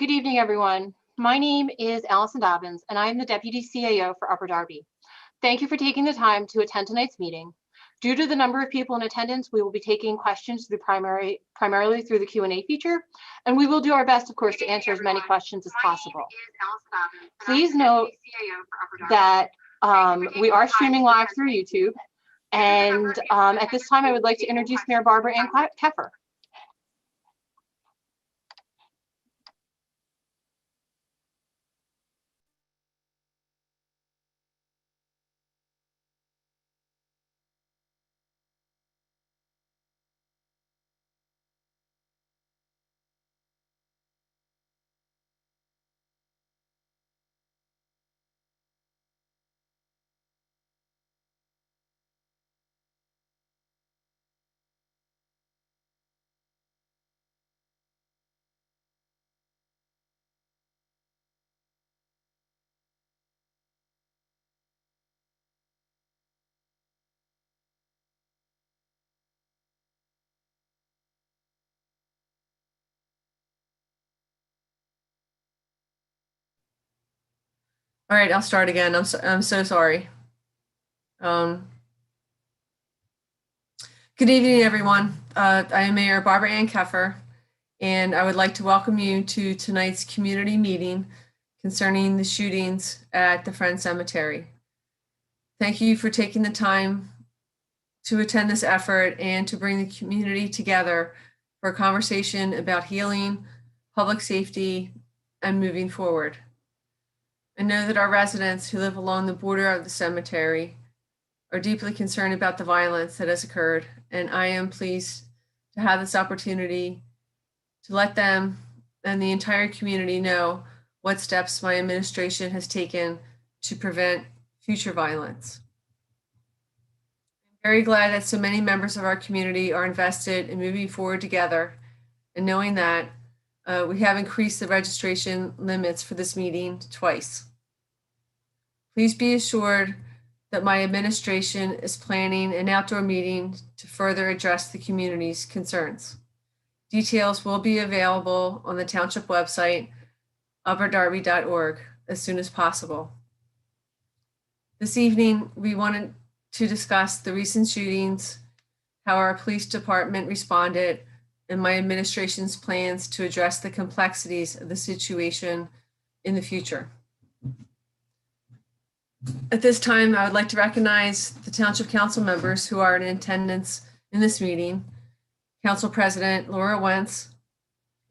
Good evening, everyone. My name is Allison Dobbins, and I am the Deputy CAO for Upper Darby. Thank you for taking the time to attend tonight's meeting. Due to the number of people in attendance, we will be taking questions primarily through the Q&A feature, and we will do our best, of course, to answer as many questions as possible. Please note that we are streaming live through YouTube, and at this time, I would like to introduce Mayor Barbara Ann Keffer. All right, I'll start again. I'm so sorry. Good evening, everyone. I am Mayor Barbara Ann Keffer, and I would like to welcome you to tonight's community meeting concerning the shootings at the Friends Cemetery. Thank you for taking the time to attend this effort and to bring the community together for a conversation about healing, public safety, and moving forward. I know that our residents who live along the border of the cemetery are deeply concerned about the violence that has occurred, and I am pleased to have this opportunity to let them and the entire community know what steps my administration has taken to prevent future violence. I'm very glad that so many members of our community are invested in moving forward together, and knowing that we have increased the registration limits for this meeting twice. Please be assured that my administration is planning an outdoor meeting to further address the community's concerns. Details will be available on the Township website, upperdarby.org, as soon as possible. This evening, we wanted to discuss the recent shootings, how our police department responded, and my administration's plans to address the complexities of the situation in the future. At this time, I would like to recognize the Township Council members who are in attendance in this meeting. Council President Laura Wentz,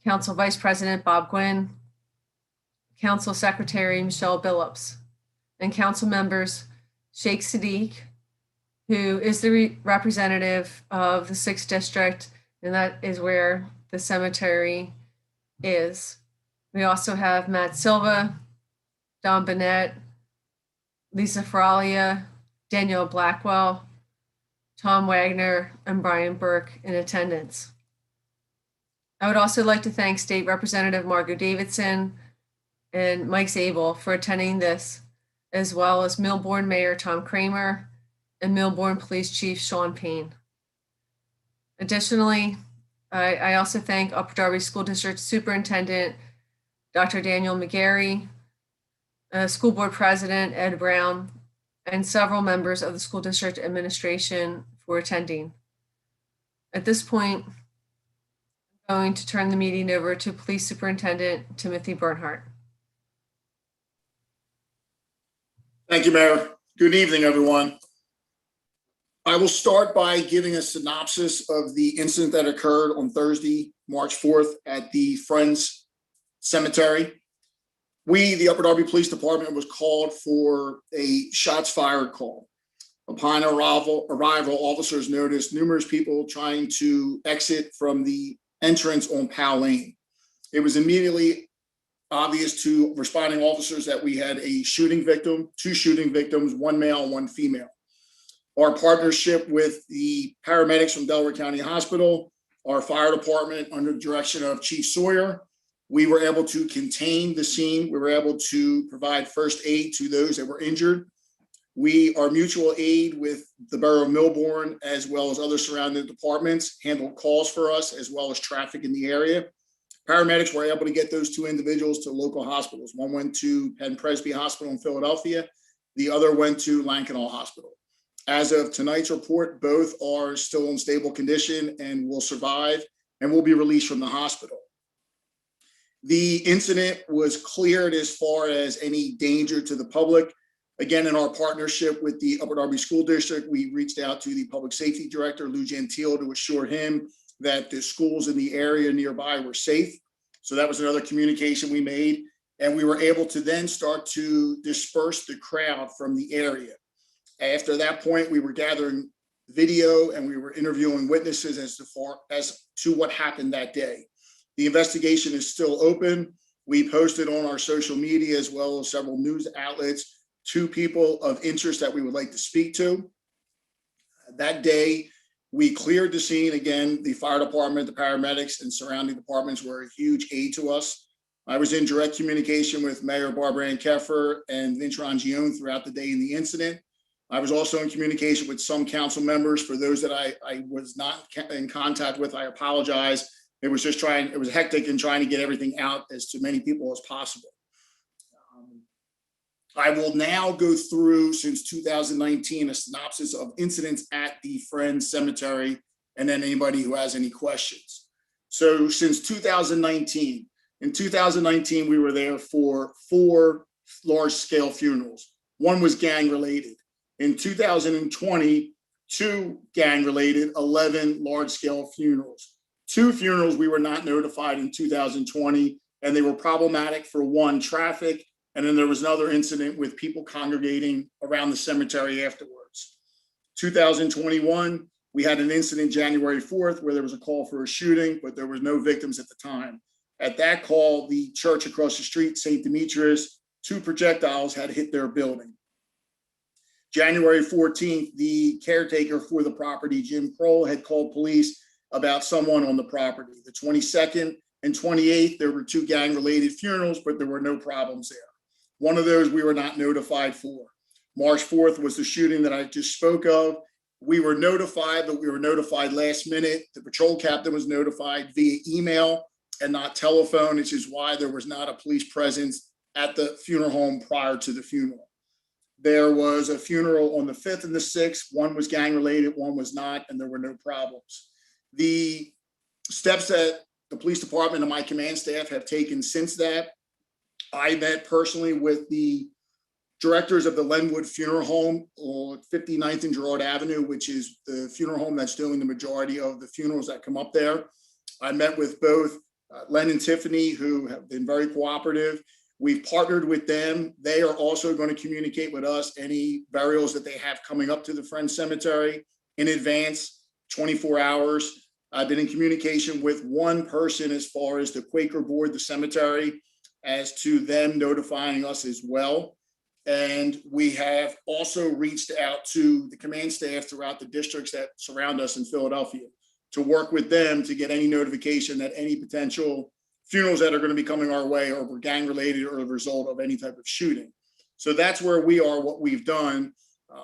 Council Vice President Bob Gwynn, Council Secretary Michelle Billups, and Council members Sheikh Sadiq, who is the representative of the 6th District, and that is where the cemetery is. We also have Matt Silva, Don Bennett, Lisa Faralia, Danielle Blackwell, Tom Wagner, and Brian Burke in attendance. I would also like to thank State Representative Margo Davidson and Mike Zabel for attending this, as well as Millbourne Mayor Tom Kramer and Millbourne Police Chief Sean Payne. Additionally, I also thank Upper Darby School District Superintendent Dr. Daniel McGarry, School Board President Ed Brown, and several members of the school district administration for attending. At this point, I'm going to turn the meeting over to Police Superintendent Timothy Bernhardt. Thank you, Mayor. Good evening, everyone. I will start by giving a synopsis of the incident that occurred on Thursday, March 4th at the Friends Cemetery. We, the Upper Darby Police Department, was called for a shots fired call. Upon arrival, officers noticed numerous people trying to exit from the entrance on Powell Lane. It was immediately obvious to responding officers that we had a shooting victim, 2 shooting victims, 1 male and 1 female. Our partnership with the paramedics from Delaware County Hospital, our fire department under the direction of Chief Sawyer, we were able to contain the scene. We were able to provide first aid to those that were injured. Our mutual aid with the Borough of Millbourne, as well as other surrounding departments, handled calls for us, as well as traffic in the area. Paramedics were able to get those two individuals to local hospitals. One went to Penn Presby Hospital in Philadelphia. The other went to Lankenau Hospital. As of tonight's report, both are still in stable condition and will survive and will be released from the hospital. The incident was cleared as far as any danger to the public. Again, in our partnership with the Upper Darby School District, we reached out to the Public Safety Director, Lou Gentile, to assure him that the schools in the area nearby were safe. So that was another communication we made. And we were able to then start to disperse the crowd from the area. After that point, we were gathering video and we were interviewing witnesses as to what happened that day. The investigation is still open. We posted on our social media as well as several news outlets 2 people of interest that we would like to speak to. That day, we cleared the scene. Again, the fire department, the paramedics, and surrounding departments were a huge aid to us. I was in direct communication with Mayor Barbara Ann Keffer and Vince Rangione throughout the day in the incident. I was also in communication with some council members. For those that I was not in contact with, I apologize. It was hectic in trying to get everything out as to many people as possible. I will now go through, since 2019, a synopsis of incidents at the Friends Cemetery, and then anybody who has any questions. So since 2019, in 2019, we were there for 4 large-scale funerals. 1 was gang-related. In 2020, 2 gang-related, 11 large-scale funerals. 2 funerals we were not notified in 2020, and they were problematic for 1, traffic, and then there was another incident with people congregating around the cemetery afterwards. 2021, we had an incident January 4th where there was a call for a shooting, but there was no victims at the time. At that call, the church across the street, St. Demetrius, 2 projectiles had hit their building. January 14th, the caretaker for the property, Jim Kroll, had called police about someone on the property. The 22nd and 28th, there were 2 gang-related funerals, but there were no problems there. One of those we were not notified for. March 4th was the shooting that I just spoke of. We were notified, but we were notified last minute. The patrol captain was notified via email and not telephone, which is why there was not a police presence at the funeral home prior to the funeral. There was a funeral on the 5th and the 6th. One was gang-related, one was not, and there were no problems. The steps that the police department and my command staff have taken since that, I met personally with the directors of the Lenwood Funeral Home on 59th and Girard Avenue, which is the funeral home that's doing the majority of the funerals that come up there. I met with both Len and Tiffany, who have been very cooperative. We've partnered with them. They are also going to communicate with us any burials that they have coming up to the Friends Cemetery in advance, 24 hours. I've been in communication with one person as far as the Quaker board, the cemetery, as to them notifying us as well. And we have also reached out to the command staff throughout the districts that surround us in Philadelphia to work with them to get any notification that any potential funerals that are going to be coming our way or were gang related or a result of any type of shooting. So that's where we are, what we've done.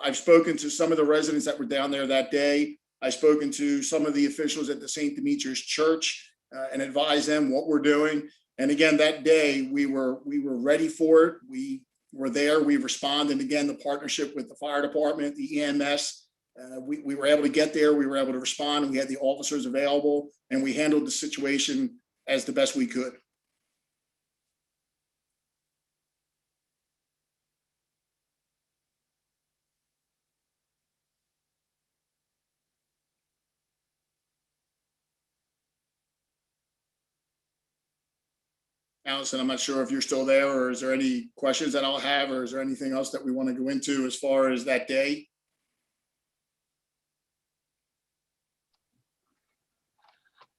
I've spoken to some of the residents that were down there that day. I've spoken to some of the officials at the St. Demetrius Church and advised them what we're doing. And again, that day we were ready for it. We were there, we responded. And again, the partnership with the fire department, the EMS, we were able to get there, we were able to respond, and we had the officers available, and we handled the situation as the best we could. Allison, I'm not sure if you're still there, or is there any questions that I'll have, or is there anything else that we want to go into as far as that day?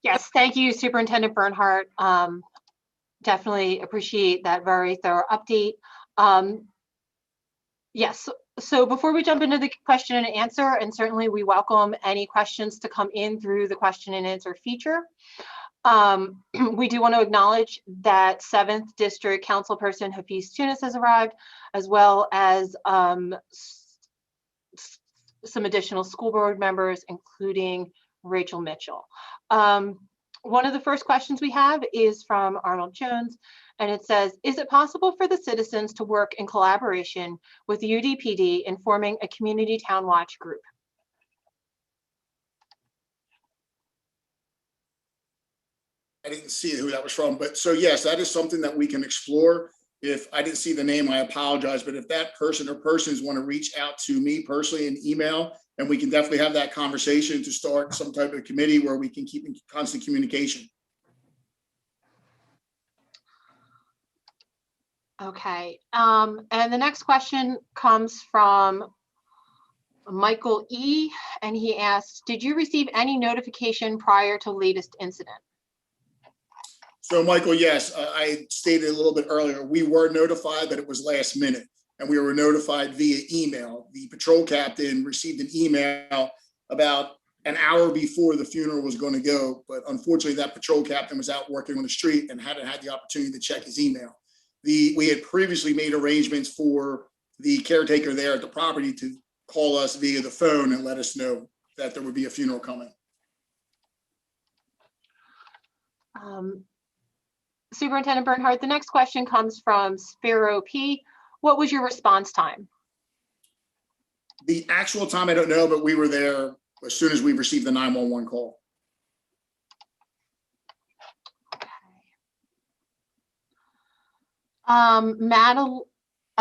Yes, thank you, Superintendent Bernhardt. Definitely appreciate that very thorough update. Yes, so before we jump into the question and answer, and certainly we welcome any questions to come in through the question and answer feature. We do want to acknowledge that 7th District Councilperson Hafiz Tunis has arrived, as well as some additional school board members, including Rachel Mitchell. One of the first questions we have is from Arnold Jones, and it says, is it possible for the citizens to work in collaboration with the UDPD in forming a community town watch group? I didn't see who that was from, but so yes, that is something that we can explore. If I didn't see the name, I apologize, but if that person or persons want to reach out to me personally in email, and we can definitely have that conversation to start some type of committee where we can keep in constant communication. Okay, and the next question comes from Michael E, and he asks, did you receive any notification prior to latest incident? So Michael, yes, I stated a little bit earlier, we were notified that it was last minute, and we were notified via email. The patrol captain received an email about an hour before the funeral was going to go, but unfortunately that patrol captain was out working on the street and hadn't had the opportunity to check his email. We had previously made arrangements for the caretaker there at the property to call us via the phone and let us know that there would be a funeral coming. Superintendent Bernhardt, the next question comes from Spiro P. What was your response time? The actual time, I don't know, but we were there as soon as we received the 911 call.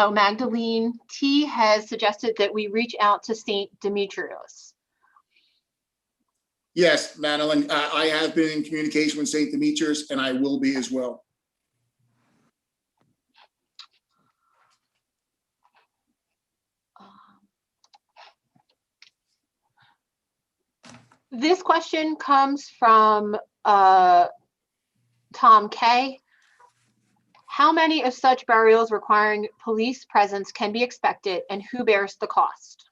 Magdalene T has suggested that we reach out to St. Demetrios. Yes, Madeline, I have been in communication with St. Demetrius, and I will be as well. This question comes from Tom K. How many of such burials requiring police presence can be expected, and who bears the cost?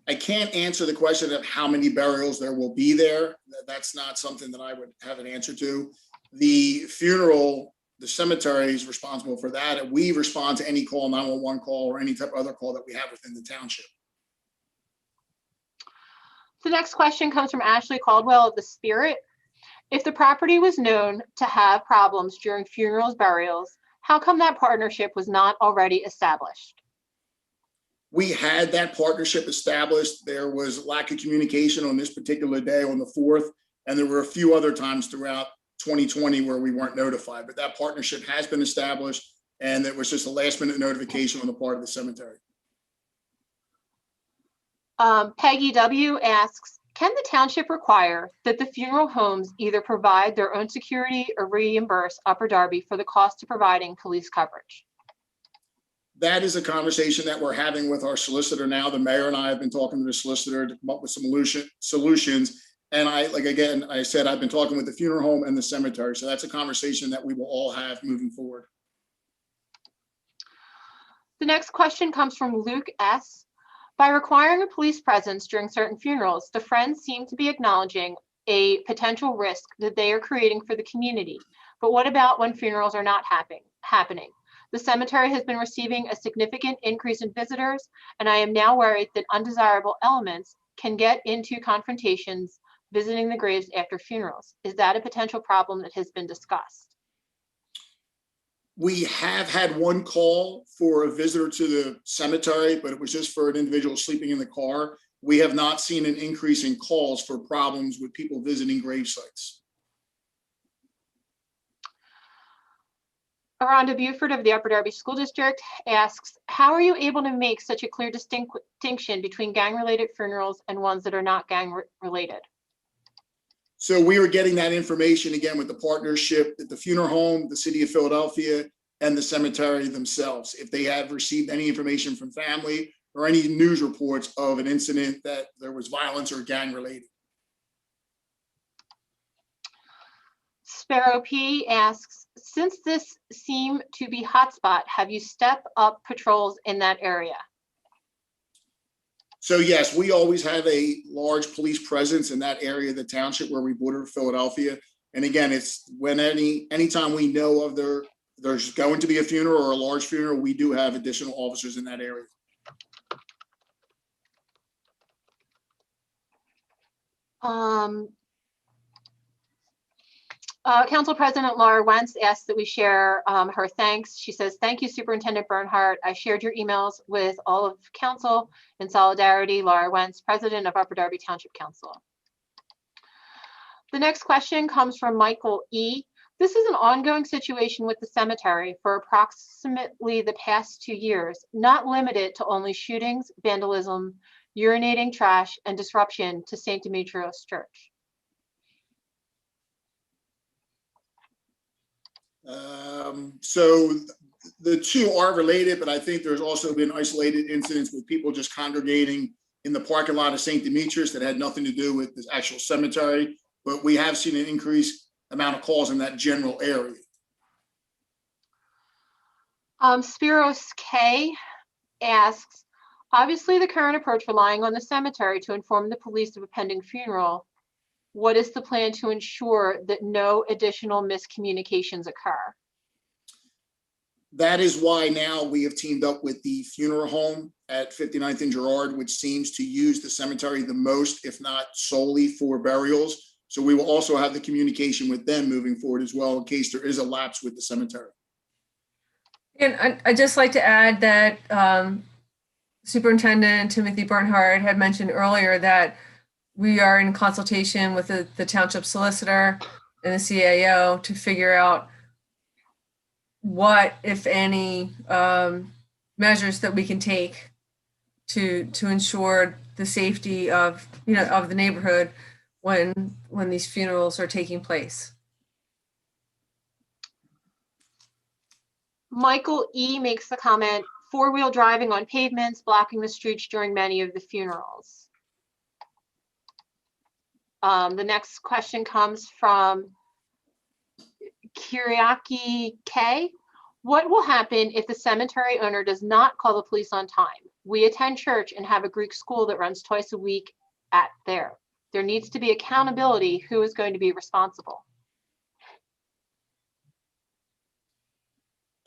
I can't answer the question of how many burials there will be there. That's not something that I would have an answer to. The funeral, the cemetery is responsible for that, and we respond to any call, 911 call, or any type of other call that we have within the township. The next question comes from Ashley Caldwell of the Spirit. If the property was known to have problems during funerals, burials, how come that partnership was not already established? We had that partnership established. There was lack of communication on this particular day on the 4th, and there were a few other times throughout 2020 where we weren't notified, but that partnership has been established, and it was just a last-minute notification on the part of the cemetery. Peggy W asks, can the township require that the funeral homes either provide their own security or reimburse Upper Darby for the cost of providing police coverage? That is a conversation that we're having with our solicitor now. The mayor and I have been talking to the solicitor to come up with some solutions. And I said, I've been talking with the funeral home and the cemetery. So that's a conversation that we will all have moving forward. The next question comes from Luke S. By requiring a police presence during certain funerals, the Friends seem to be acknowledging a potential risk that they are creating for the community. But what about when funerals are not happening? The cemetery has been receiving a significant increase in visitors, and I am now worried that undesirable elements can get into confrontations visiting the graves after funerals. Is that a potential problem that has been discussed? We have had one call for a visitor to the cemetery, but it was just for an individual sleeping in the car. We have not seen an increase in calls for problems with people visiting grave sites. Rhonda Buford of the Upper Darby School District asks, how are you able to make such a clear distinction between gang-related funerals and ones that are not gang-related? So we were getting that information again with the partnership at the funeral home, the city of Philadelphia, and the cemetery themselves. If they have received any information from family or any news reports of an incident that there was violence or gang-related. Sparrow P asks, since this seemed to be hotspot, have you stepped up patrols in that area? So yes, we always have a large police presence in that area of the township where we border Philadelphia. And again, it's when anytime we know of there's going to be a funeral or a large funeral, we do have additional officers in that area. Council President Laura Wentz asked that we share her thanks. She says, "Thank you, Superintendent Bernhardt. I shared your emails with all of council in solidarity. Laura Wentz, President of Upper Darby Township Council." The next question comes from Michael E. "This is an ongoing situation with the cemetery for approximately the past 2 years, not limited to only shootings, vandalism, urinating trash, and disruption to St. Demetrios Church." So the two are related, but I think there's also been isolated incidents with people just congregating in the parking lot of St. Demetrius that had nothing to do with this actual cemetery. But we have seen an increased amount of calls in that general area. Spiros K asks, "Obviously the current approach relying on the cemetery to inform the police of a pending funeral. What is the plan to ensure that no additional miscommunications occur?" That is why now we have teamed up with the funeral home at 59th and Girard, which seems to use the cemetery the most, if not solely, for burials. So we will also have the communication with them moving forward as well, in case there is a lapse with the cemetery. And I'd just like to add that Superintendent Timothy Bernhardt had mentioned earlier that we are in consultation with the township solicitor and the CAO to figure out what, if any, measures that we can take to ensure the safety of the neighborhood when these funerals are taking place. Michael E makes the comment, "4-wheel driving on pavements, blocking the streets during many of the funerals." The next question comes from Kiriaki K. "What will happen if the cemetery owner does not call the police on time? We attend church and have a Greek school that runs twice a week at there. There needs to be accountability. Who is going to be responsible?"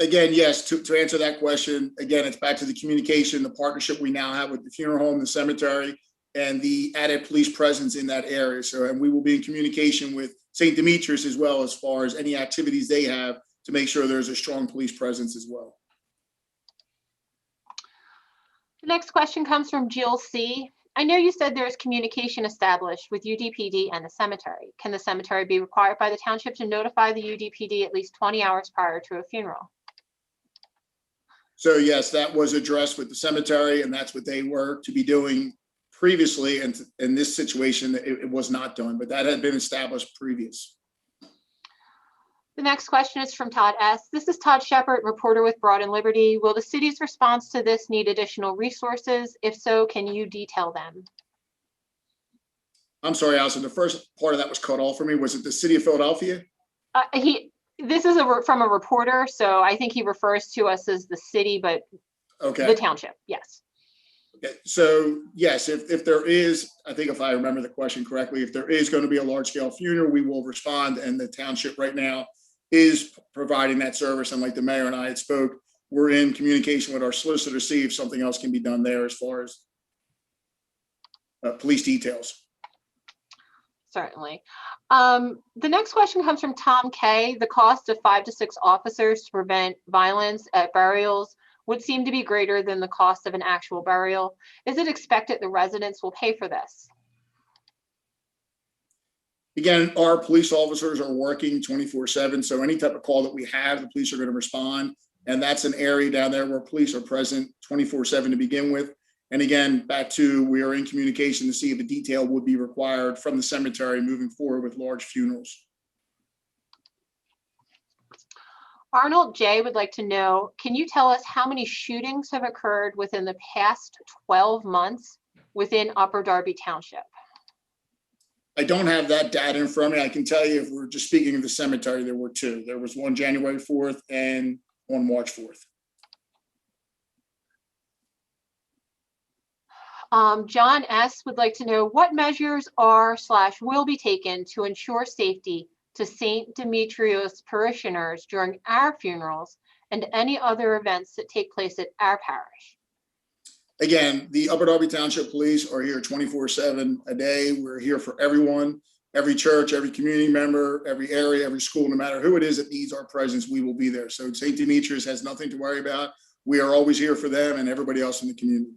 Again, yes, to answer that question, again, it's back to the communication, the partnership we now have with the funeral home, the cemetery, and the added police presence in that area. So, and we will be in communication with St. Demetrius as well, as far as any activities they have to make sure there's a strong police presence as well. The next question comes from Jill C. "I know you said there is communication established with UDPD and the cemetery. Can the cemetery be required by the township to notify the UDPD at least 20 hours prior to a funeral?" So yes, that was addressed with the cemetery, and that's what they were to be doing previously. And in this situation, it was not done, but that had been established previous. The next question is from Todd S. "This is Todd Shepard, reporter with Broad and Liberty. Will the city's response to this need additional resources? If so, can you detail them?" I'm sorry, Allison, the first part of that was cut off for me. Was it the city of Philadelphia? This is from a reporter, so I think he refers to us as the city, but Okay. the township, yes. Okay. So yes, if there is, I think if I remember the question correctly, if there is going to be a large scale funeral, we will respond. And the township right now is providing that service. And like the mayor and I had spoke, we're in communication with our solicitor to see if something else can be done there as far as police details. Certainly. The next question comes from Tom K. "The cost of 5 to 6 officers to prevent violence at burials would seem to be greater than the cost of an actual burial. Is it expected the residents will pay for this?" Again, our police officers are working 24/7. So any type of call that we have, the police are going to respond. And that's an area down there where police are present 24/7 to begin with. And again, back to, we are in communication to see if a detail would be required from the cemetery moving forward with large funerals. Arnold J. would like to know, "Can you tell us how many shootings have occurred within the past 12 months within Upper Darby Township?" I don't have that data in front of me. I can tell you, if we're just speaking of the cemetery, there were 2. There was one January 4th and on March 4th. John S. would like to know, "What measures are/will be taken to ensure safety to St. Demetrios parishioners during our funerals and any other events that take place at our parish?" Again, the Upper Darby Township Police are here 24/7 a day. We're here for everyone. every church, every community member, every area, every school, no matter who it is that needs our presence, we will be there. So St. Demetrius has nothing to worry about. We are always here for them and everybody else in the community.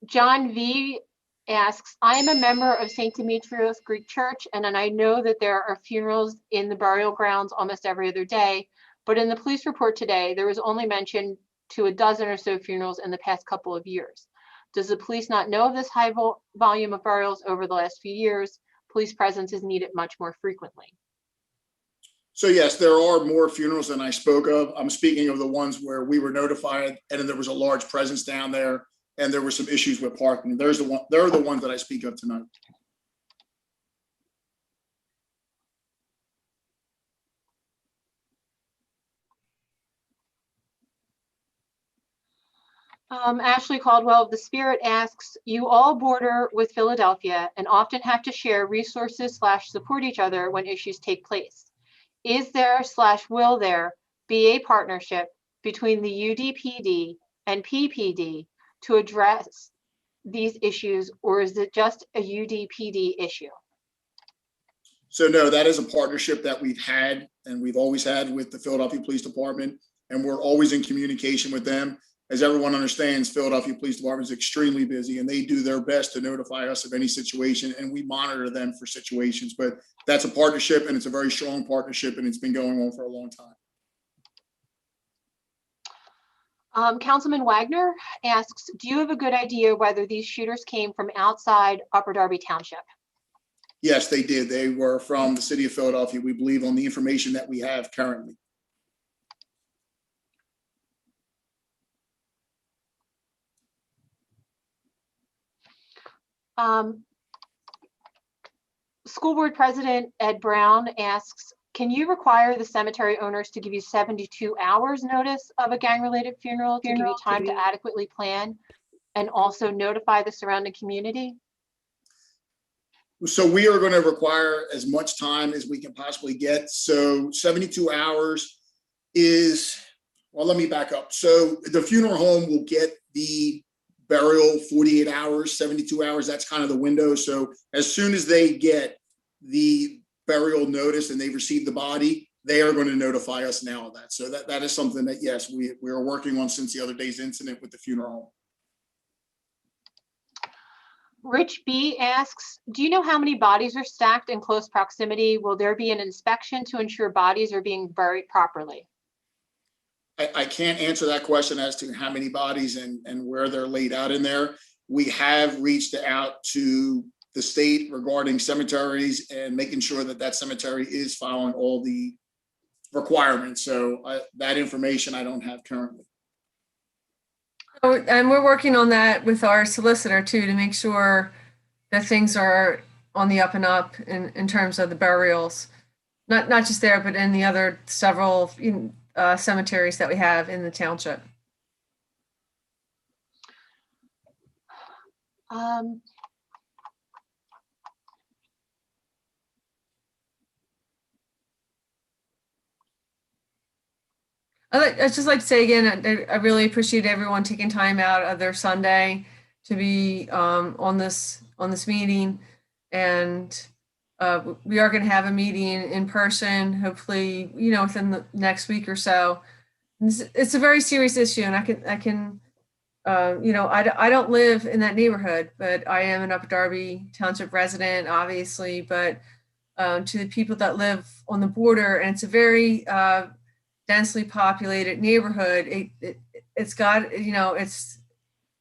John V asks, I am a member of St. Demetrius Greek Church, and I know that there are funerals in the burial grounds almost every other day, but in the police report today, there was only mention to a dozen or so funerals in the past couple of years. Does the police not know of this high volume of burials over the last few years? Police presence is needed much more frequently. So yes, there are more funerals than I spoke of. I'm speaking of the ones where we were notified and then there was a large presence down there and there were some issues with parking. They're the ones that I speak of tonight. Ashley Caldwell of the Spirit asks, you all border with Philadelphia and often have to share resources / support each other when issues take place. Is there / will there be a partnership between the UDPD and PPD to address these issues, or is it just a UDPD issue? So no, that is a partnership that we've had and we've always had with the Philadelphia Police Department, and we're always in communication with them. As everyone understands, Philadelphia Police Department is extremely busy and they do their best to notify us of any situation, and we monitor them for situations. But that's a partnership, and it's a very strong partnership, and it's been going on for a long time. Councilman Wagner asks, do you have a good idea whether these shooters came from outside Upper Darby Township? Yes, they did. They were from the city of Philadelphia, we believe, on the information that we have currently. School Board President Ed Brown asks, can you require the cemetery owners to give you 72 hours notice of a gang-related funeral to give you time to adequately plan and also notify the surrounding community? So we are going to require as much time as we can possibly get. So 72 hours is, well, let me back up. So the funeral home will get the burial 48 hours, 72 hours. That's kind of the window. So as soon as they get the burial notice and they've received the body, they are going to notify us now of that. So that is something that, yes, we are working on since the other day's incident with the funeral home. Rich B asks, do you know how many bodies are stacked in close proximity? Will there be an inspection to ensure bodies are being buried properly? I can't answer that question as to how many bodies and where they're laid out in there. We have reached out to the state regarding cemeteries and making sure that that cemetery is following all the requirements. So that information I don't have currently. And we're working on that with our solicitor too, to make sure that things are on the up and up in terms of the burials, not just there, but in the other several cemeteries that we have in the township. I'd just like to say again, I really appreciate everyone taking time out of their Sunday to be on this meeting, and we are going to have a meeting in person, hopefully, within the next week or so. It's a very serious issue, and I can, I don't live in that neighborhood, but I am an Upper Darby Township resident, obviously. But to the people that live on the border, and it's a very densely populated neighborhood, it's got,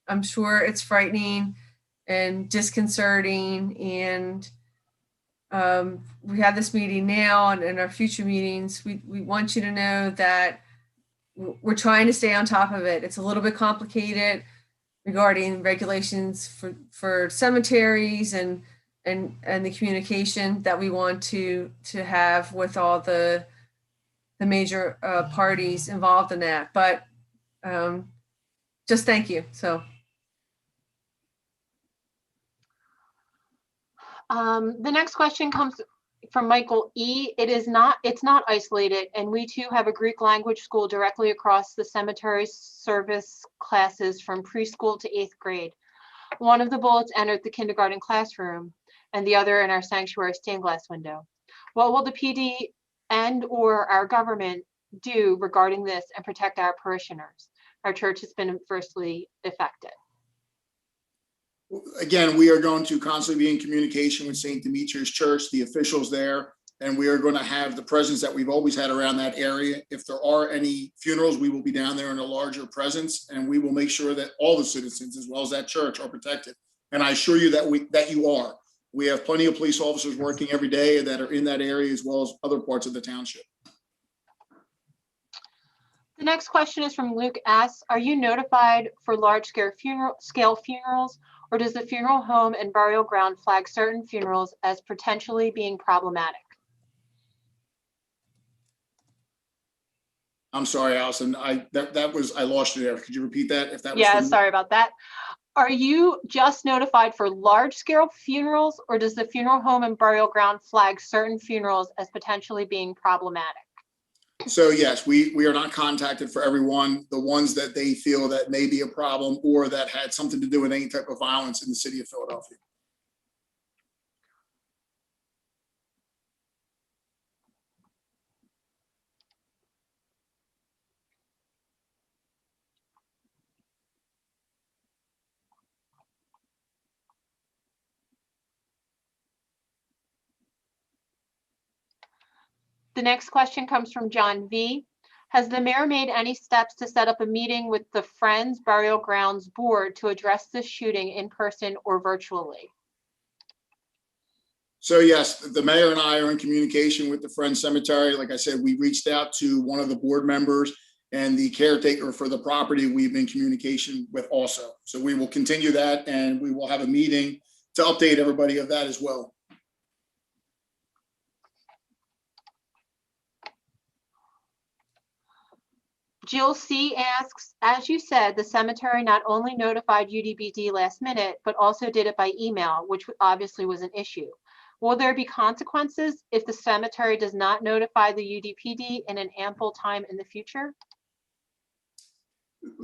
I'm sure it's frightening and disconcerting, and we have this meeting now, and in our future meetings, we want you to know that we're trying to stay on top of it. It's a little bit complicated regarding regulations for cemeteries and the communication that we want to have with all the major parties involved in that. But just thank you. So. The next question comes From Michael E, it's not isolated, and we too have a Greek language school directly across the cemetery service classes from preschool to 8th grade. One of the bullets entered the kindergarten classroom and the other in our sanctuary stained glass window. What will the PD and or our government do regarding this and protect our parishioners? Our church has been adversely affected. Again, we are going to constantly be in communication with St. Demetrius Church, the officials there, and we are going to have the presence that we've always had around that area. If there are any funerals, we will be down there in a larger presence, and we will make sure that all the citizens, as well as that church, are protected. And I assure you that you are. We have plenty of police officers working every day that are in that area, as well as other parts of the township. The next question is from Luke S. Are you notified for large-scale funerals, or does the funeral home and burial ground flag certain funerals as potentially being problematic? I'm sorry, Allison. I lost you there. Could you repeat that? If that was Yeah, for me? sorry about that. Are you just notified for large-scale funerals, or does the funeral home and burial ground flag certain funerals as potentially being problematic? So yes, we are not contacted for everyone. The ones that they feel that may be a problem or that had something to do with any type of violence in the city of Philadelphia. The next question comes from John V. Has the mayor made any steps to set up a meeting with the Friends Burial Grounds Board to address this shooting in person or virtually? So yes, the mayor and I are in communication with the Friends Cemetery. Like I said, we reached out to one of the board members and the caretaker for the property we've been in communication with also. So we will continue that, and we will have a meeting to update everybody of that as well. Jill C. asks, as you said, the cemetery not only notified UDBD last minute, but also did it by email, which obviously was an issue. Will there be consequences if the cemetery does not notify the UDPD in an ample time in the future?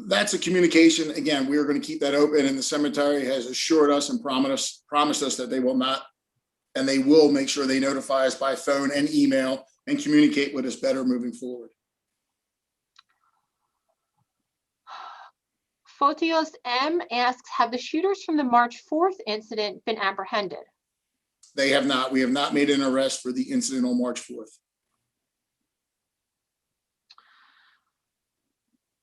That's a communication. Again, we are going to keep that open, and the cemetery has assured us and promised us that they will not, and they will make sure they notify us by phone and email and communicate with us better moving forward. Photios M asks, have the shooters from the March 4th incident been apprehended? They have not. We have not made an arrest for the incident on March 4th.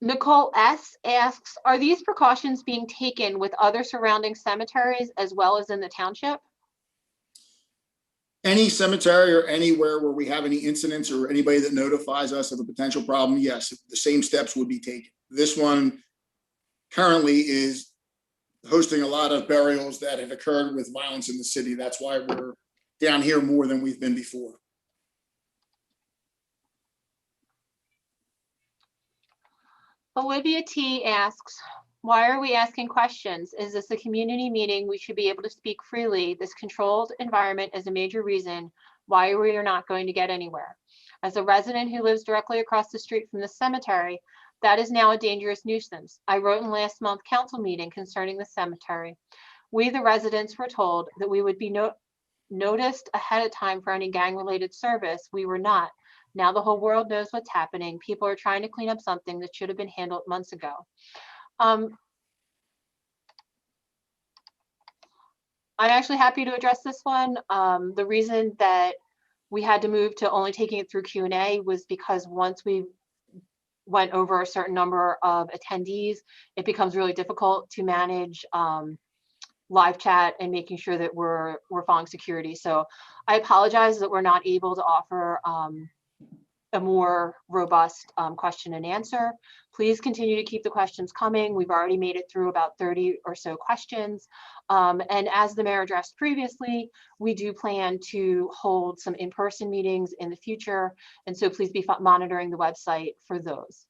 Nicole S. asks, are these precautions being taken with other surrounding cemeteries as well as in the township? Any cemetery or anywhere where we have any incidents or anybody that notifies us of a potential problem, yes, the same steps would be taken. This one currently is hosting a lot of burials that have occurred with violence in the city. That's why we're down here more than we've been before. Olivia T. asks, why are we asking questions? Is this a community meeting? We should be able to speak freely. This controlled environment is a major reason why we are not going to get anywhere. As a resident who lives directly across the street from the cemetery, that is now a dangerous nuisance. I wrote in last month's council meeting concerning the cemetery. We, the residents, were told that we would be noticed ahead of time for any gang-related service. We were not. Now the whole world knows what's happening. People are trying to clean up something that should have been handled months ago. I'm actually happy to address this one. The reason that we had to move to only taking it through Q&A was because once we went over a certain number of attendees, it becomes really difficult to manage live chat and making sure that we're following security. So I apologize that we're not able to offer a more robust question and answer. Please continue to keep the questions coming. We've already made it through about 30 or so questions. And as the mayor addressed previously, we do plan to hold some in-person meetings in the future. And so please be monitoring the website for those.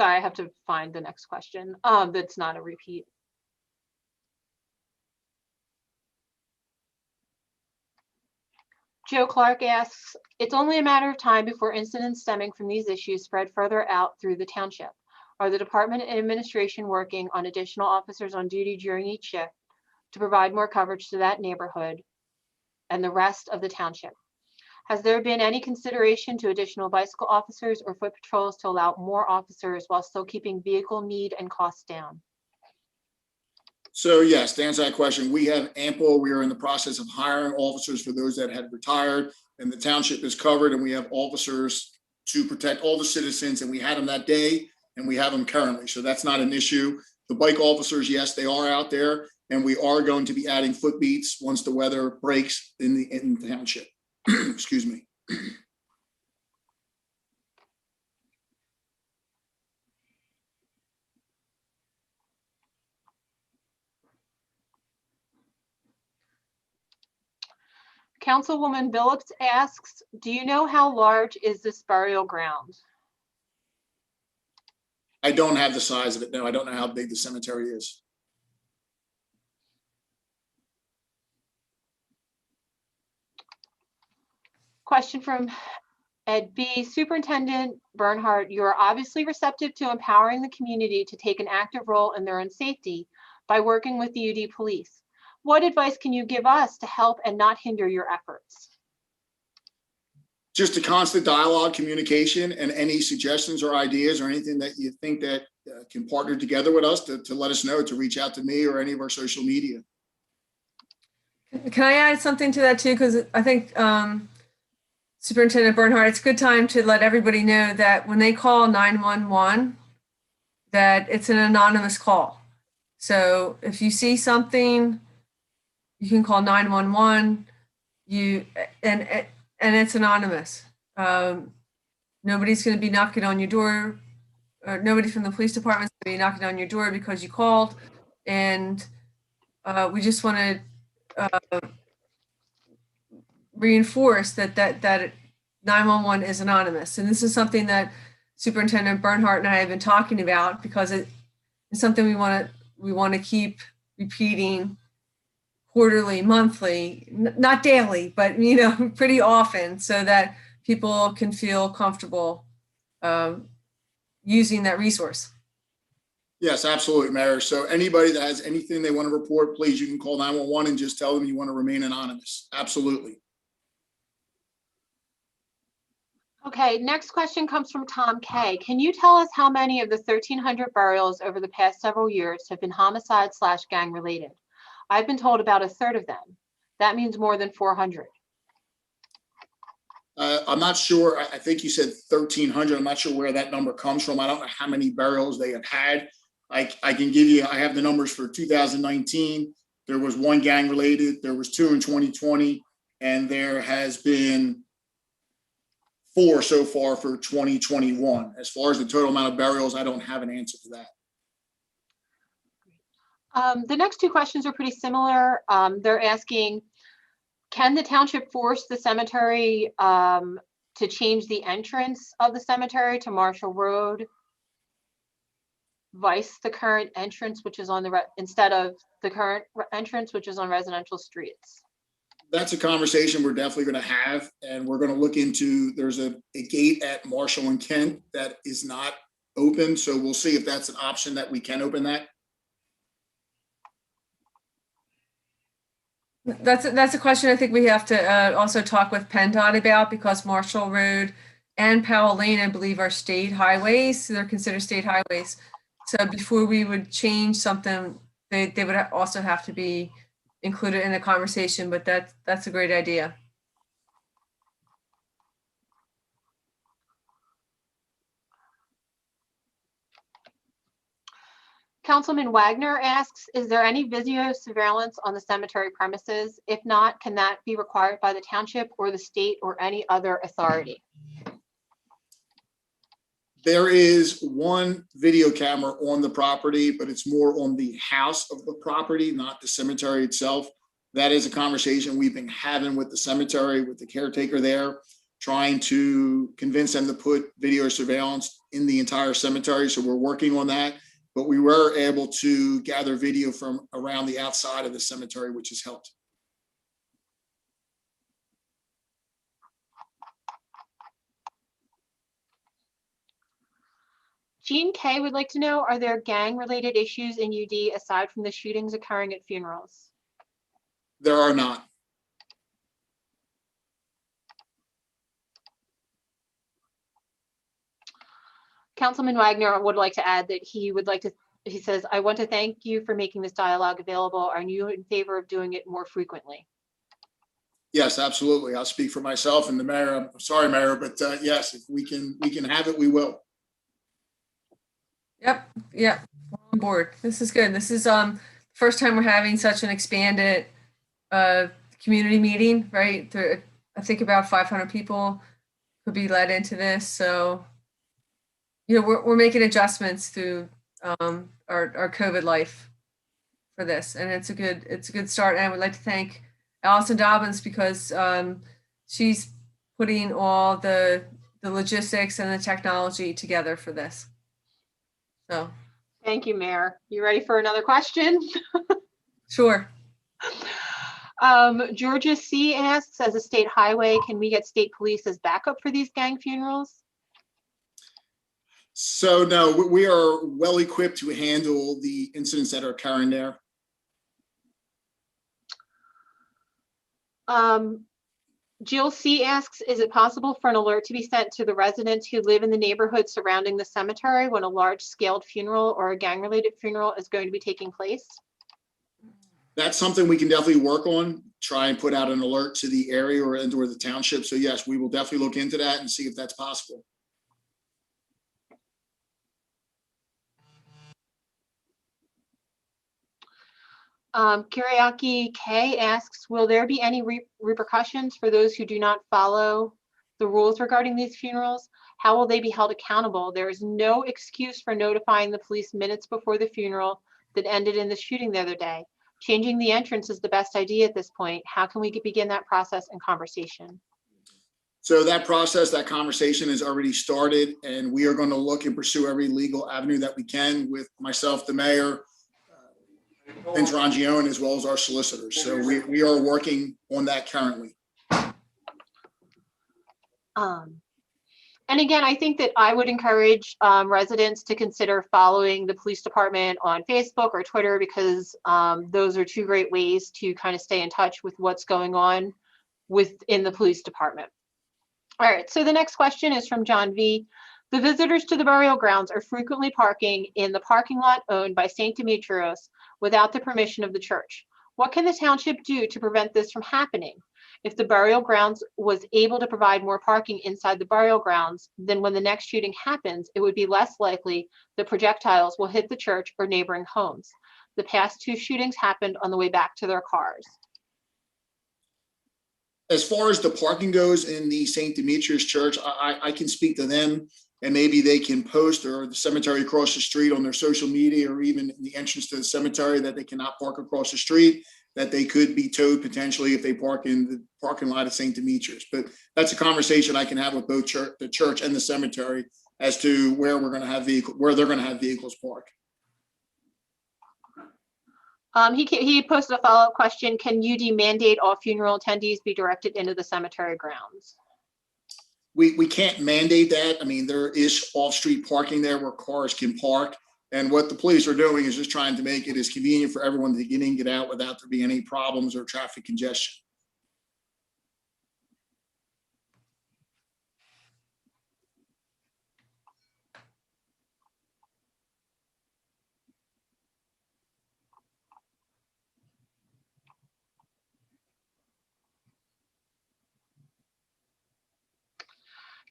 Sorry, I have to find the next question. That's not a repeat. Joe Clark asks, it's only a matter of time before incidents stemming from these issues spread further out through the township. Are the department and administration working on additional officers on duty during each shift to provide more coverage to that neighborhood and the rest of the township? Has there been any consideration to additional bicycle officers or foot patrols to allow more officers while still keeping vehicle need and costs down? So yes, to answer that question, we have ample, we are in the process of hiring officers for those that had retired, and the township is covered, and we have officers to protect all the citizens, and we had them that day, and we have them currently. So that's not an issue. The bike officers, yes, they are out there, and we are going to be adding foot beats once the weather breaks in the township. Excuse me. Councilwoman Billups asks, do you know how large is this burial ground? I don't have the size of it. No, I don't know how big the cemetery is. Question from Ed B. Superintendent Bernhardt, you are obviously receptive to empowering the community to take an active role in their own safety by working with the UD Police. What advice can you give us to help and not hinder your efforts? Just a constant dialogue, communication, and any suggestions or ideas or anything that you think that can partner together with us to let us know, to reach out to me or any of our social media. Can I add something to that too? Because I think Superintendent Bernhardt, it's a good time to let everybody know that when they call 911, that it's an anonymous call. So if you see something, you can call 911. And it's anonymous. Nobody's going to be knocking on your door, or nobody from the police department is going to be knocking on your door because you called. And we just want to reinforce that 911 is anonymous. And this is something that Superintendent Bernhardt and I have been talking about, because it's something we want to keep repeating quarterly, monthly, not daily, but pretty often, so that people can feel comfortable using that resource. Yes, absolutely, Mayor. So anybody that has anything they want to report, please, you can call 911 and just tell them you want to remain anonymous. Absolutely. Okay, next question comes from Tom K. Can you tell us how many of the 1,300 burials over the past several years have been homicide/gang related? I've been told about a third of them. That means more than 400. I'm not sure. I think you said 1,300. I'm not sure where that number comes from. I don't know how many burials they have had. I can give you, I have the numbers for 2019. There was one gang related. There was 2 in 2020. And there has been 4 so far for 2021. As far as the total amount of burials, I don't have an answer to that. The next 2 questions are pretty similar. They're asking, can the township force the cemetery to change the entrance of the cemetery to Marshall Road, vice the current entrance, which is on the instead of the current entrance, which is on residential streets? That's a conversation we're definitely going to have, and we're going to look into, there's a gate at Marshall and Kent that is not open. So we'll see if that's an option that we can open that. That's a question I think we have to also talk with PennDOT about, because Marshall Road and Powell Lane, I believe, are state highways. So they're considered state highways. So before we would change something, they would also have to be included in the conversation, but that's a great idea. Councilman Wagner asks, is there any video surveillance on the cemetery premises? If not, can that be required by the township or the state or any other authority? There is one video camera on the property, but it's more on the house of the property, not the cemetery itself. That is a conversation we've been having with the cemetery, with the caretaker there. trying to convince them to put video surveillance in the entire cemetery. So we're working on that, but we were able to gather video from around the outside of the cemetery, which has helped. Jean K would like to know, are there gang-related issues in UD aside from the shootings occurring at funerals? There are not. Councilman Wagner would like to add that he says, I want to thank you for making this dialogue available. Are you in favor of doing it more frequently? Yes, absolutely. I'll speak for myself and the mayor. I'm sorry, Mayor, but yes, if we can have it, we will. Yep, we're on board. This is good. This is first time we're having such an expanded community meeting, right? I think about 500 people could be led into this. So, you know, we're making adjustments through our COVID life for this, and it's a good start. And I would like to thank Allison Dobbins because she's putting all the logistics and the technology together for this. So, thank you, Mayor. You ready for another question? Sure. Georgia C asks, as a state highway, can we get state police as backup for these gang funerals? So no, we are well equipped to handle the incidents that are occurring there. Jill C asks, is it possible for an alert to be sent to the residents who live in the neighborhood surrounding the cemetery when a large-scaled funeral or a gang-related funeral is going to be taking place? That's something we can definitely work on, try and put out an alert to the area or the township. So yes, we will definitely look into that and see if that's possible. Kiriaki K asks, will there be any repercussions for those who do not follow the rules regarding these funerals? How will they be held accountable? There is no excuse for notifying the police minutes before the funeral that ended in the shooting the other day. Changing the entrance is the best idea at this point. How can we begin that process and conversation? So that process, that conversation has already started, and we are going to look and pursue every legal avenue that we can with myself, the mayor, and Rangione, as well as our solicitors. So we are working on that currently. And again, I think that I would encourage residents to consider following the police department on Facebook or Twitter, because those are two great ways to kind of stay in touch with what's going on within the police department. All right, so the next question is from John V. The visitors to the burial grounds are frequently parking in the parking lot owned by St. Demetrios without the permission of the church. What can the township do to prevent this from happening? If the burial grounds was able to provide more parking inside the burial grounds, then when the next shooting happens, it would be less likely that projectiles will hit the church or neighboring homes. The past two shootings happened on the way back to their cars. As far as the parking goes in the St. Demetrius Church, I can speak to them, and maybe they can post, or the cemetery across the street on their social media, or even in the entrance to the cemetery, that they cannot park across the street, that they could be towed potentially if they park in the parking lot of St. Demetrius. But that's a conversation I can have with both the church and the cemetery as to where we're going to have where they're going to have vehicles parked. He posted a follow-up question. Can UD mandate all funeral attendees be directed into the cemetery grounds? We can't mandate that. I mean, there is off-street parking there where cars can park. And what the police are doing is just trying to make it as convenient for everyone to get in, get out without there being any problems or traffic congestion.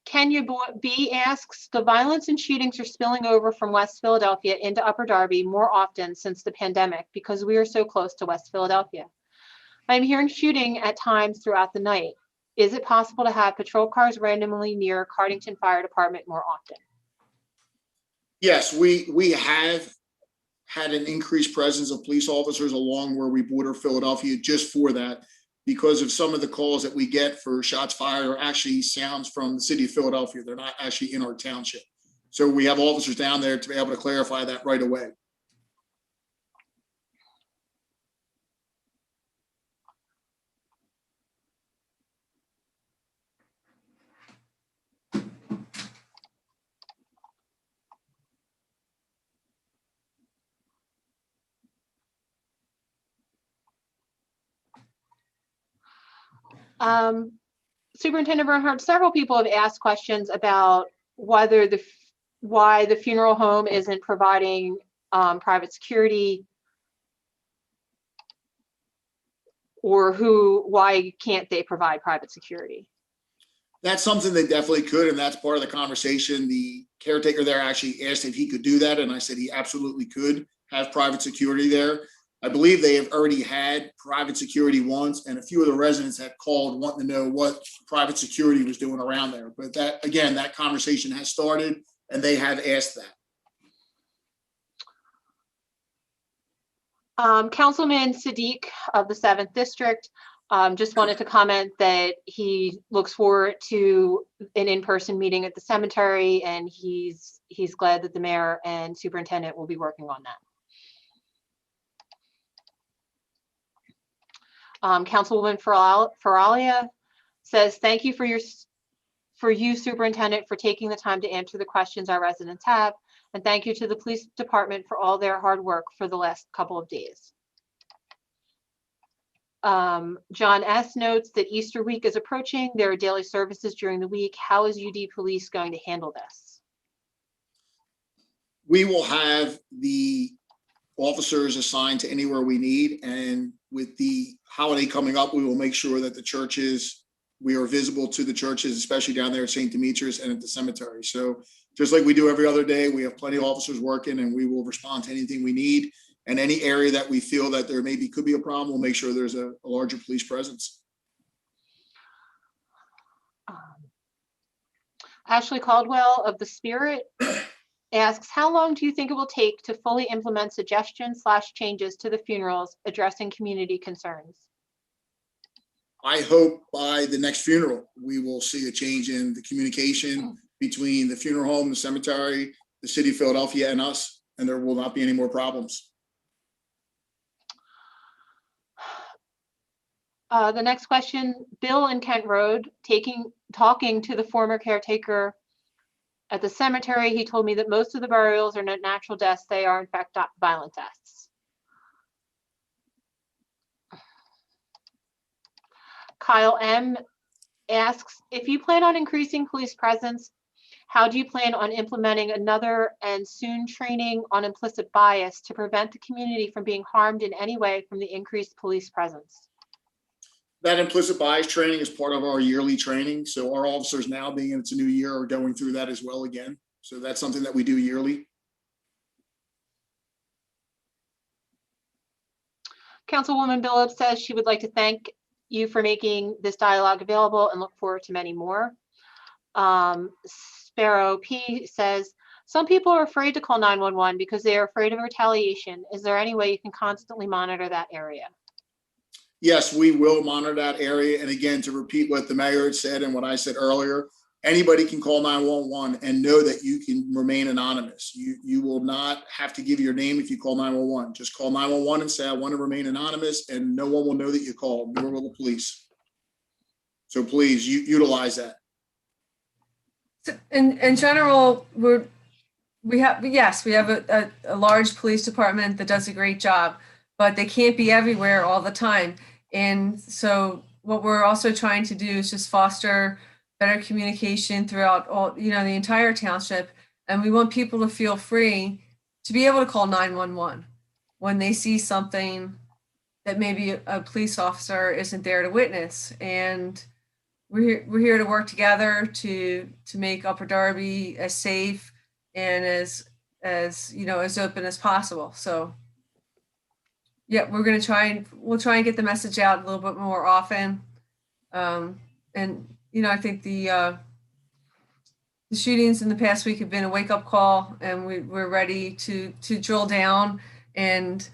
Kenya B asks, the violence and shootings are spilling over from West Philadelphia into Upper Darby more often since the pandemic because we are so close to West Philadelphia. I'm hearing shooting at times throughout the night. Is it possible to have patrol cars randomly near Cardington Fire Department more often? Yes, we have had an increased presence of police officers along where we border Philadelphia just for that, because of some of the calls that we get for shots fired are actually sounds from the city of Philadelphia. They're not actually in our township. So we have officers down there to be able to clarify that right away. Superintendent Bernhardt, several people have asked questions about why the funeral home isn't providing private security, or why can't they provide private security? That's something they definitely could, and that's part of the conversation. The caretaker there actually asked if he could do that, and I said he absolutely could have private security there. I believe they have already had private security once, and a few of the residents had called wanting to know what private security was doing around there. But that, again, that conversation has started, and they have asked that. Councilman Sadiq of the 7th District just wanted to comment that he looks forward to an in-person meeting at the cemetery, and he's glad that the mayor and superintendent will be working on that. Councilwoman Faralia says, thank you for you, Superintendent, for taking the time to answer the questions our residents have. And thank you to the police department for all their hard work for the last couple of days. John S. notes that Easter week is approaching. There are daily services during the week. How is UD Police going to handle this? We will have the officers assigned to anywhere we need, and with the holiday coming up, we will make sure that we are visible to the churches, especially down there at St. Demetrius and at the cemetery. So just like we do every other day, we have plenty of officers working, and we will respond to anything we need. And any area that we feel that there could be a problem, we'll make sure there's a larger police presence. Ashley Caldwell of the Spirit asks, how long do you think it will take to fully implement suggestions/changes to the funerals addressing community concerns? I hope by the next funeral, we will see a change in the communication between the funeral home, the cemetery, the city of Philadelphia, and us, and there will not be any more problems. The next question, Bill in Kent Road, talking to the former caretaker at the cemetery, he told me that most of the burials are not natural deaths. They are in fact violent deaths. Kyle M asks, if you plan on increasing police presence, how do you plan on implementing another and soon training on implicit bias to prevent the community from being harmed in any way from the increased police presence? That implicit bias training is part of our yearly training. So our officers now, being it's a new year, are going through that as well again. So that's something that we do yearly. Councilwoman Billups says she would like to thank you for making this dialogue available and look forward to many more. Sparrow P says, some people are afraid to call 911 because they are afraid of retaliation. Is there any way you can constantly monitor that area? Yes, we will monitor that area. And again, to repeat what the mayor had said and what I said earlier, anybody can call 911 and know that you can remain anonymous. You will not have to give your name if you call 911. Just call 911 and say, I want to remain anonymous, and no one will know that you called, nor will the police. So please utilize that. In general, we have a large police department that does a great job, but they can't be everywhere all the time. And so what we're also trying to do is just foster better communication throughout the entire township. And we want people to feel free to be able to call 911 when they see something that maybe a police officer isn't there to witness. And we're here to work together to make Upper Darby as safe and as open as possible. So yeah, we'll try and get the message out a little bit more often. I think the shootings in the past week have been a wake-up call, and we're ready to drill down and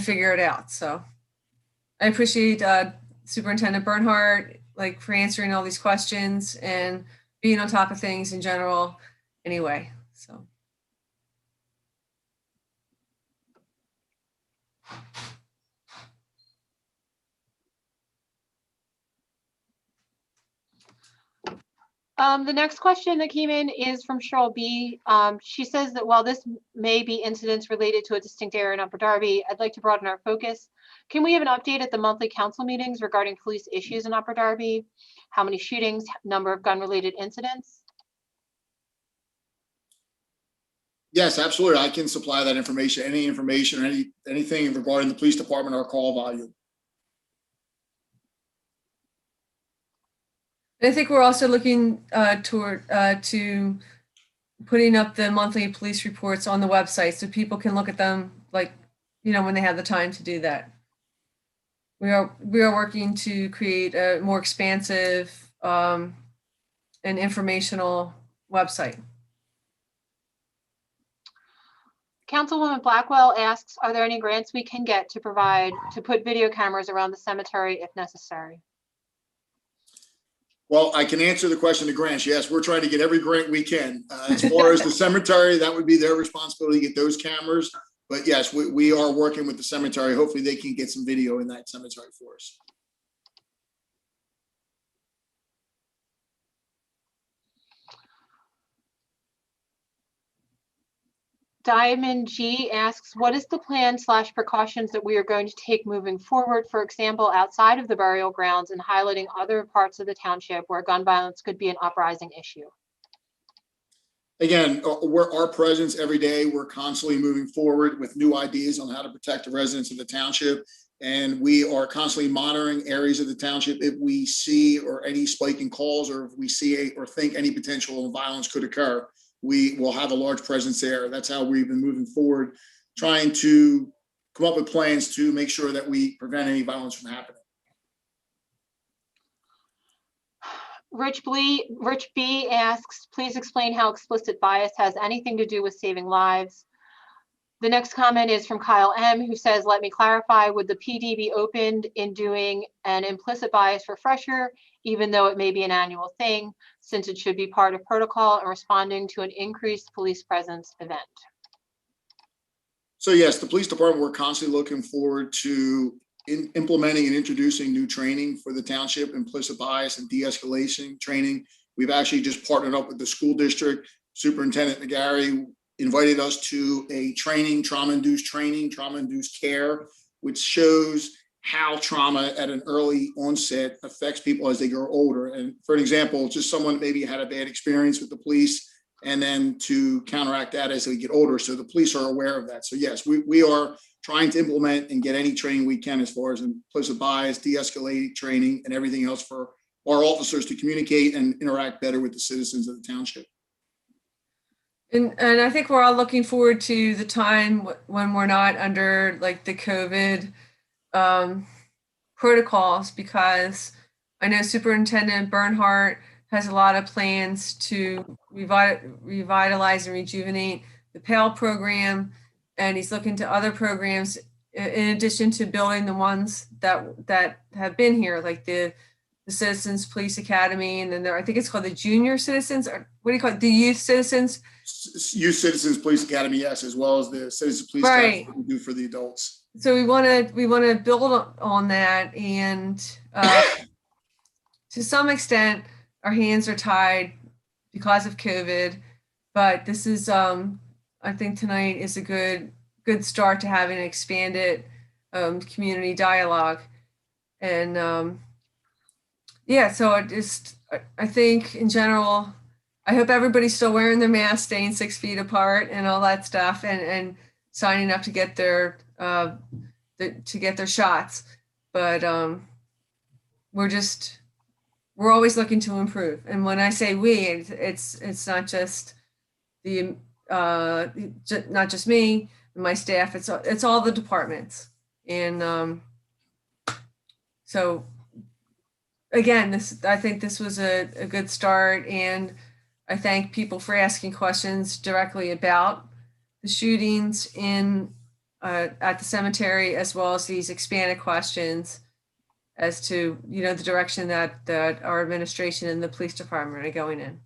figure it out. So I appreciate Superintendent Bernhardt, like for answering all these questions and being on top of things in general anyway, so. The next question that came in is from Cheryl B. She says that while this may be incidents related to a distinct area in Upper Darby, I'd like to broaden our focus. Can we have an update at the monthly council meetings regarding police issues in Upper Darby? How many shootings, number of gun-related incidents? Yes, absolutely. I can supply that information, any information, or anything regarding the police department or call volume. I think we're also looking toward to putting up the monthly police reports on the website so people can look at them, like, you know, when they have the time to do that. We are working to create a more expansive and informational website. Councilwoman Blackwell asks, are there any grants we can get to put video cameras around the cemetery if necessary? Well, I can answer the question to grants. Yes, we're trying to get every grant we can. As far as the cemetery, that would be their responsibility to get those cameras. But yes, we are working with the cemetery. Hopefully they can get some video in that cemetery for us. Diamond G asks, what is the plan / precautions that we are going to take moving forward, for example, outside of the burial grounds and highlighting other parts of the township where gun violence could be an uprising issue? Again, our presence every day, we're constantly moving forward with new ideas on how to protect the residents of the township. And we are constantly monitoring areas of the township. If we see or any spike in calls, or if we see or think any potential violence could occur, we will have a large presence there. That's how we've been moving forward, trying to come up with plans to make sure that we prevent any violence from happening. Rich B asks, please explain how explicit bias has anything to do with saving lives. The next comment is from Kyle M, who says, let me clarify, would the PD be opened in doing an implicit bias refresher, even though it may be an annual thing, since it should be part of protocol and responding to an increased police presence event? So yes, the police department, we're constantly looking forward to implementing and introducing new training for the township, implicit bias and de-escalation training. We've actually just partnered up with the school district. Superintendent McGarry invited us to a training, trauma-induced care, which shows how trauma at an early onset affects people as they grow older. And for an example, just someone maybe had a bad experience with the police, and then to counteract that as they get older. So the police are aware of that. So yes, we are trying to implement and get any training we can as far as implicit bias, de-escalating training, and everything else for our officers to communicate and interact better with the citizens of the township. And I think we're all looking forward to the time when we're not under like the COVID protocols, because I know Superintendent Bernhardt has a lot of plans to revitalize and rejuvenate the PAL program, and he's looking to other programs in addition to building the ones that have been here, like the Citizens Police Academy, and then I think it's called the Junior Citizens, or what do you call it, the Youth Citizens? Youth Citizens Police Academy, yes, as well as the Citizens Police Academy we do for the adults. So we want to build on that, and to some extent, our hands are tied because of COVID. But this is, I think tonight is a good start to having an expanded community dialogue, and yeah. So I think in general, I hope everybody's still wearing their mask, staying 6 feet apart, and all that stuff, and signing up to get their shots. But we're always looking to improve. And when I say we, it's not just not just me and my staff. It's all the departments. And so again, I think this was a good start, and I thank people for asking questions directly about the shootings at the cemetery, as well as these expanded questions. as to, the direction that our administration and the police department are going in.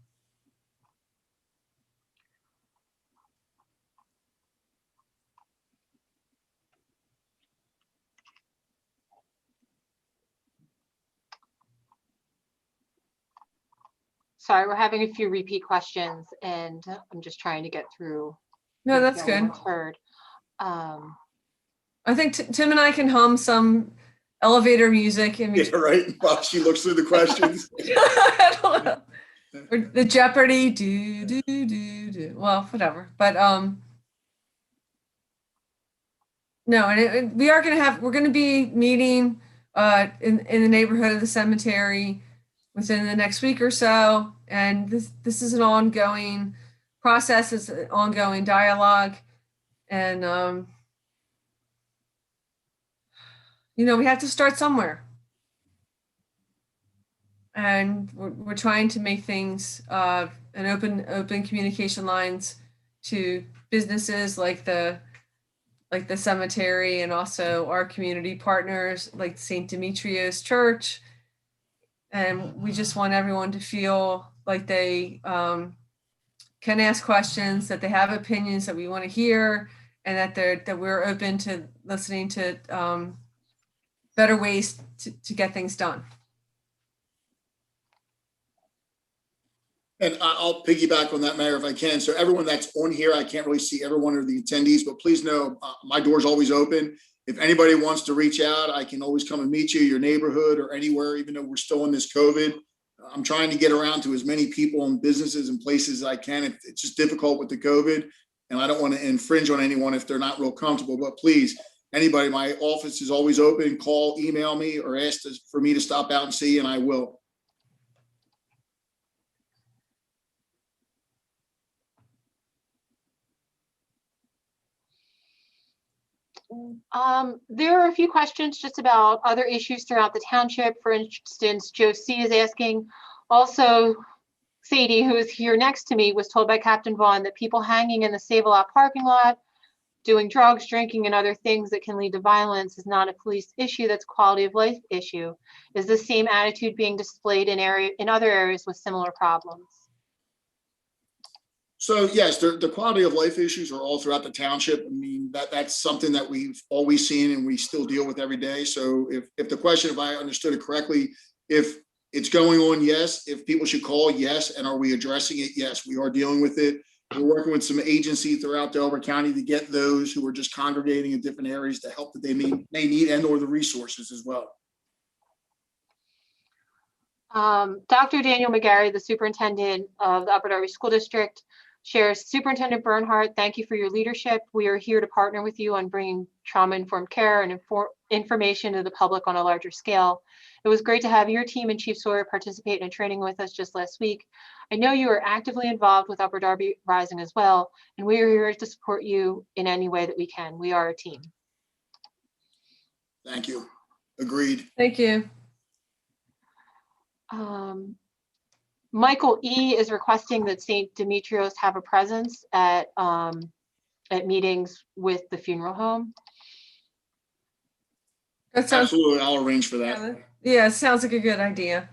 Sorry, we're having a few repeat questions and I'm just trying to get through. No, make that's sure good. everyone's heard. I think Tim and I can hum some elevator music. Yeah, right. While she looks through the questions. I don't know. Or the Jeopardy, do, do, do, do. Well, whatever. But no, and we're going to be meeting in the neighborhood of the cemetery within the next week or so. And this is an ongoing process, it's an ongoing dialogue. And, we have to start somewhere. And we're trying to make things an open communication lines to businesses like the cemetery, and also our community partners like St. Demetrios Church. And we just want everyone to feel like they can ask questions, that they have opinions that we want to hear, and that we're open to listening to better ways to get things done. And I'll piggyback on that, Mayor, if I can. So everyone that's on here, I can't really see everyone or the attendees, but please know my door's always open. If anybody wants to reach out, I can always come and meet you, your neighborhood or anywhere, even though we're still in this COVID. I'm trying to get around to as many people and businesses and places as I can. It's just difficult with the COVID, and I don't want to infringe on anyone if they're not real comfortable, but please, anybody, my office is always open. Call, email me, or ask for me to stop out and see you, and I will. There are a few questions just about other issues throughout the township. For instance, Joe C is asking, also Sadie, who is here next to me, was told by Captain Vaughn that people hanging in the Save-A-Lot parking lot, doing drugs, drinking, and other things that can lead to violence is not a police issue, that's a quality of life issue. Is the same attitude being displayed in other areas with similar problems? So yes, the quality of life issues are all throughout the township. I mean, that's something that we've always seen and we still deal with every day. So if the question, if I understood it correctly, if it's going on, yes. If people should call, yes. And are we addressing it? Yes, we are dealing with it. We're working with some agency throughout Delaware County to get those who are just congregating in different areas the help that they may need and or the resources as well. Dr. Daniel McGarry, the superintendent of the Upper Darby School District, shares, Superintendent Bernhardt, thank you for your leadership. We are here to partner with you on bringing trauma-informed care and information to the public on a larger scale. It was great to have your team and Chief Sawyer participate in a training with us just last week. I know you are actively involved with Upper Darby Rising as well, and we are here to support you in any way that we can. We are a team. Thank you. Agreed. Thank you. Michael E is requesting that St. Demetrios have a presence at meetings with the funeral home. That sounds, absolutely. I'll arrange for that. Yeah, it sounds like a good idea.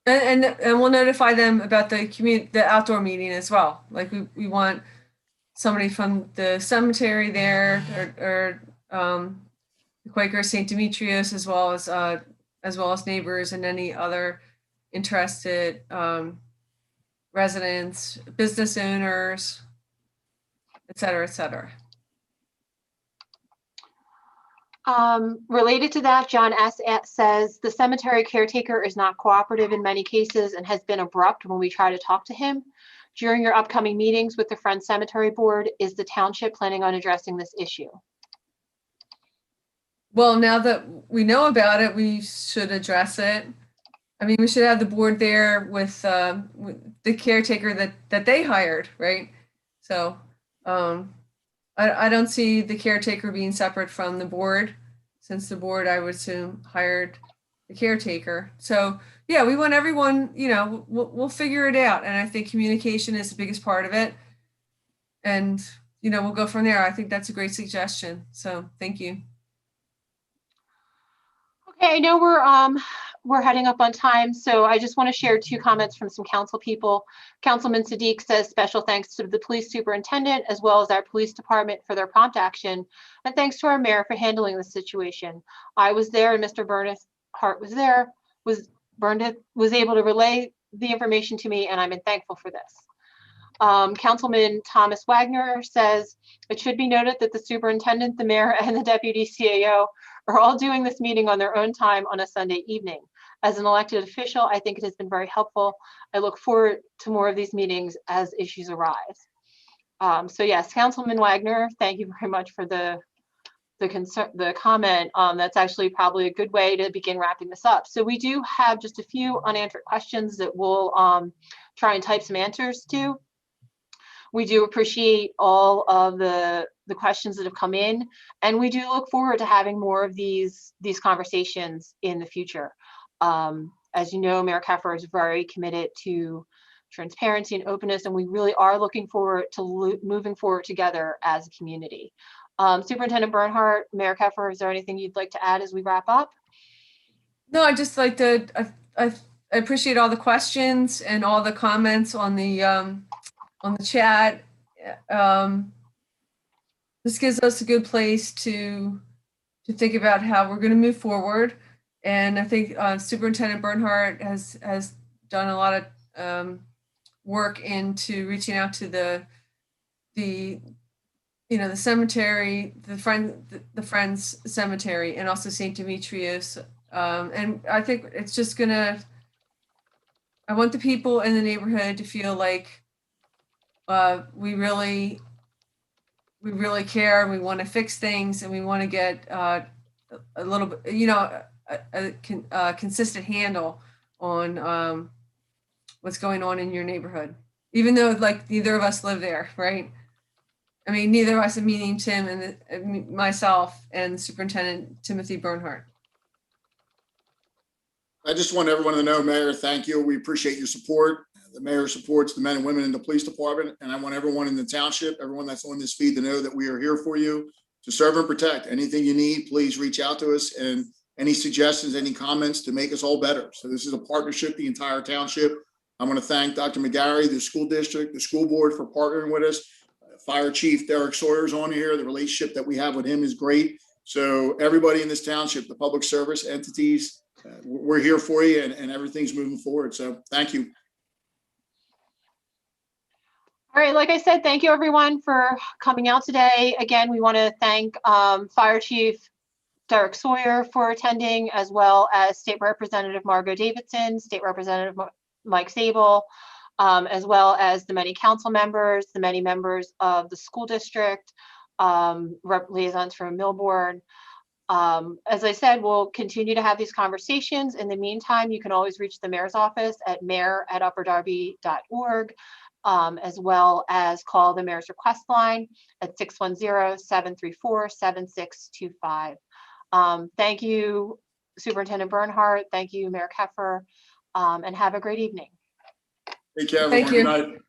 And we'll notify them about the outdoor meeting as well. Like we want somebody from the cemetery there, or the Quaker St. Demetrios, as well as neighbors and any other interested residents, business owners, et cetera, et cetera. Related to that, John S. says the cemetery caretaker is not cooperative in many cases and has been abrupt when we try to talk to him. During your upcoming meetings with the Friends Cemetery Board, is the township planning on addressing this issue? Well, now that we know about it, we should address it. I mean, we should have the board there with the caretaker that they hired, right? So I don't see the caretaker being separate from the board, since the board, I would assume, hired the caretaker. So yeah, we want everyone, we'll figure it out. And I think communication is the biggest part of it. And we'll go from there. I think that's a great suggestion. So thank you. Okay, I know we're heading up on time, so I just want to share 2 comments from some council people. Councilman Sadiq says special thanks to the police superintendent as well as our police department for their prompt action, and thanks to our mayor for handling the situation. I was there and Mr. Bernhardt was there, was able to relay the information to me, and I'm thankful for this. Councilman Thomas Wagner says, it should be noted that the superintendent, the mayor, and the deputy CAO are all doing this meeting on their own time on a Sunday evening. As an elected official, I think it has been very helpful. I look forward to more of these meetings as issues arise. So yes, Councilman Wagner, thank you very much for the comment. That's actually probably a good way to begin wrapping this up. So we do have just a few unanswered questions that we'll try and type some answers to. We do appreciate all of the questions that have come in, and we do look forward to having more of these conversations in the future. As you know, Mayor Keffer is very committed to transparency and openness, and we really are looking forward to moving forward together as a community. Superintendent Bernhardt, Mayor Keffer, is there anything you'd like to add as we wrap up? No, I just like to, I appreciate all the questions and all the comments on the chat. This gives us a good place to think about how we're going to move forward. And I think Superintendent Bernhardt has done a lot of work into reaching out to the cemetery, the Friends Cemetery, and also St. Demetrius. And I think it's just I want the people in the neighborhood to feel like we really care, and we want to fix things, and we want to get a little bit, a consistent handle on what's going on in your neighborhood, even though like neither of us live there, right? I mean, neither of us, meaning Tim and myself and Superintendent Timothy Bernhardt. I just want everyone to know, Mayor, thank you. We appreciate your support. The mayor supports the men and women in the police department, and I want everyone in the township, everyone that's on this feed, to know that we are here for you to serve and protect. Anything you need, please reach out to us, and any suggestions, any comments to make us all better. So this is a partnership, the entire township. I want to thank Dr. McGarry, the school district, the school board for partnering with us. Fire Chief Derek Sawyer's on here. The relationship that we have with him is great. So everybody in this township, the public service entities, we're here for you, and everything's moving forward. So thank you. All right, like I said, thank you everyone for coming out today. Again, we want to thank Fire Chief Derek Sawyer for attending, as well as State Representative Margot Davidson, State Representative Mike Sable, as well as the many council members, the many members of the school district, liaisons from Millboard. As I said, we'll continue to have these conversations. In the meantime, you can always reach the mayor's office at mayor@upperdarby.org. As well as call the mayor's request line at 610-734-7625. Thank you, Superintendent Bernhardt. Thank you, Mayor Keffer, and have a great evening. Take care, everyone. Thank you. Good night.